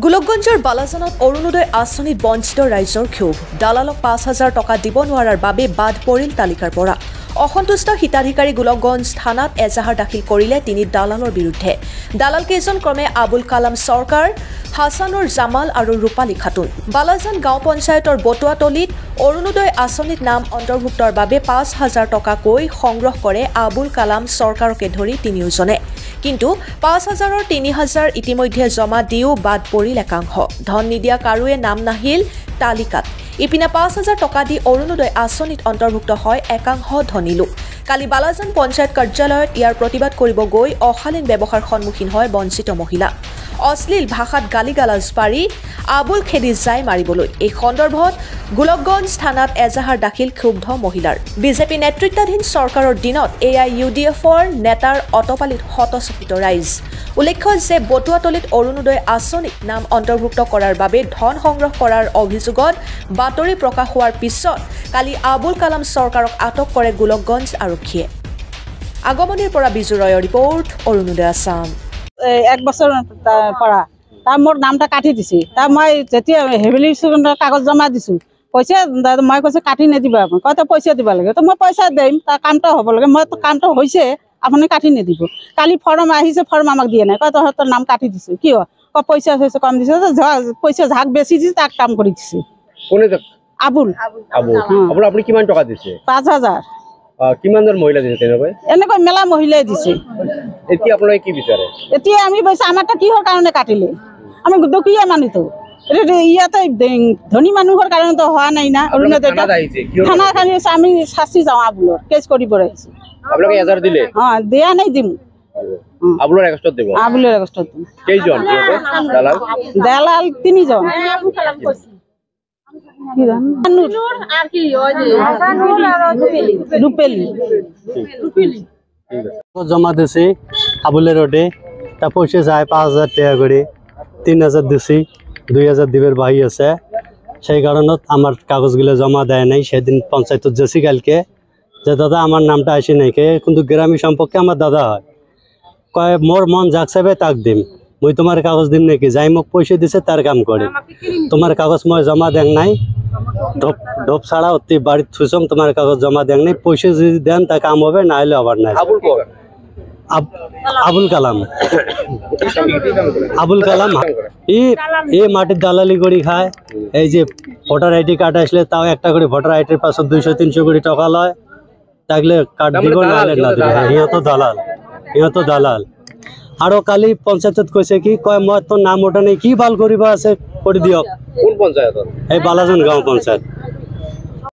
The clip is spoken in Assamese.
গোলকগঞ্জৰ বালাজানত অৰুণোদয় আঁচনিত বঞ্চিত ৰাইজৰ ক্ষোভ দালালক ৫,০০০ টকা দিব নোৱাৰাৰ বাবে বাদ পৰিল তালিকাৰ পৰা অসন্তুষ্ট হিতাধিকাৰী গোলকগঞ্জ থানাত এজাহাৰ দাখিল কৰিলে তিনি দালালৰ বিৰুদ্ধে দালাল কেইজন ক্ৰমে আবুল কালাম চৰকাৰ হাছানুৰ জামাল আৰু ৰূপালী খাতুন বালাজান গাঁও পঞ্চায়তৰ বটুৱাতলিত অৰুণোদয় আঁচনিত নাম অন্তৰ্ভুক্তৰ বাবে ৫,০০০ টকাকৈ সংগ্ৰহ কৰে আবুল কালাম চৰকাৰকে ধৰি তিনিওজনে কিন্তু ৫,০০০ৰ ৩,০০০ ইতিমধ্যে জমা দিও বাদ পৰিল একাংশ ধন নিদিয়া কাৰোৱে নাম নাহিল তালিকাত ইপিনে ৫,০০০ টকা দি অৰুণোদয় আঁচনিত অন্তৰ্ভুক্ত হয় একাংশ ধনী লোক কালি বালাজান পঞ্চায়ত কাৰ্যালয়ত ইয়াৰ প্ৰতিবাদ কৰিব গৈ অশালীন ব্যৱহাৰ সন্মুখীন হয় বঞ্চিত মহিলা অশ্লীল ভাষাত গালিগালাজ পাৰি আবুল খেদি যায় মাৰিবলৈ এই সন্দৰ্ভত গোলকগঞ্জ থানাত এজাহাৰ দাখিল ক্ষুব্ধ মহিলাৰ বিজেপি নেতৃত্বাধীন চৰকাৰৰ দিনত AIUDFৰ নেতাৰ অটপালিত হতচকিত ৰাইজ উল্লেখ্য যে বটুৱাতলিত অৰুণোদয় আঁচনিত নাম অন্তৰ্ভুক্ত কৰাৰ বাবে ধন সংগ্ৰহ কৰাৰ অভিযোগত বাতৰি প্ৰকাশ হোৱাৰ পিছত কালি আবুল কালাম চৰকাৰক আটক কৰে গোলকগঞ্জ আৰক্ষীয়ে আগমনিৰ পৰা বিজু ৰয়ৰ ৰিপৰ্ট অৰুণোদয় আসাম এক বছৰ পৰা তাৰ মোৰ নামটা কাটি দিছে তাৰ মই যেতিয়া হেভিলি কাগজ জমা দিছো কৈছে মই কৈছে কাটি নিদিবা কয় পইচা দিব লাগে তো মই পইচা দিম তাৰ কামটা হ'ব লাগে মই কামটা হৈছে আপুনি কাটি নিদিব কালি ফৰ্ম আহিছে ফৰ্ম আমাক দিয়ে নাই কয় তোৰ নাম কাটি দিছে কিয় পইচা হৈছে কম দিছে পইচা ঝাক বেছি দিছে তাক কাম কৰি দিছে আবুল আবুল আপুনি কিমান টকা দিছে ৫,০০০ কিমানজন মহিলা দিছে তেনেকৈ এনেকৈ মেলা মহিলাই দিছে এতিয়া আপোনালোকে কি বিচাৰে এতিয়া আমি কৈছে আমাৰটা কিহৰ কাৰণে কাটিলে আমি দুখীয়া মানুহতো ইয়াতে ধনী মানুহৰ কাৰণেতো হোৱা নাই না অৰুণোদয় থানা খালি আমি শাস্তি যাওঁ আবুলৰ কেছ কৰিব আহিছো আপোনালোকে এজাহাৰ দিলে দিয়া নাই দিম আবুলৰ এগষ্টত দিব আবুলৰ এগষ্টত দিম কেইজন দালাল ৩জন জমা দিছি আবুলের রোডে তা পয়সা যায় ৫,০০০ টাকা করে ৩,০০০ দিছি ২,০০০ দিবের বাহি আছে সেই কারণত আমার কাগজগুলো জমা দেয় নাই সেদিন পঞ্চায়েতত যাচ্ছি কালকে যে দাদা আমার নামটা আসে নাই কে কিন্তু গ্রামী সম্পর্কে আমার দাদা হয় কয় মোর মন যাক চাইবে তাক দিম মই তোমার কাগজ দিম নাকি যাই মোক পয়সা দিছে তার কাম করে তোমার কাগজ মই জমা দেন নাই ঢোপ ছাড়া অতি বাড়িত থুসম তোমার কাগজ জমা দেন নাই পয়সা যদি দেন তা কাম হবে না হলে আবার নাই আবুল কালাম আবুল কালাম এই মাটির দালালি করি খায় এই যে ভোটার আইডি কার্ড আসলে তাও একটা করে ভোটার আইডির পাশে 200-300 কোটি টাকা লয় থাকলে কার্ড দিব না হলে না দিবে ইয়া তো দালাল আরো কালি পঞ্চায়েতত কৈছে কি কয় মই তোর নাম ওটা নেই কি ভাল করিবা আছে করে দিয়ক কোন পঞ্চায়েত এই বালাজান গাঁও পঞ্চায়েত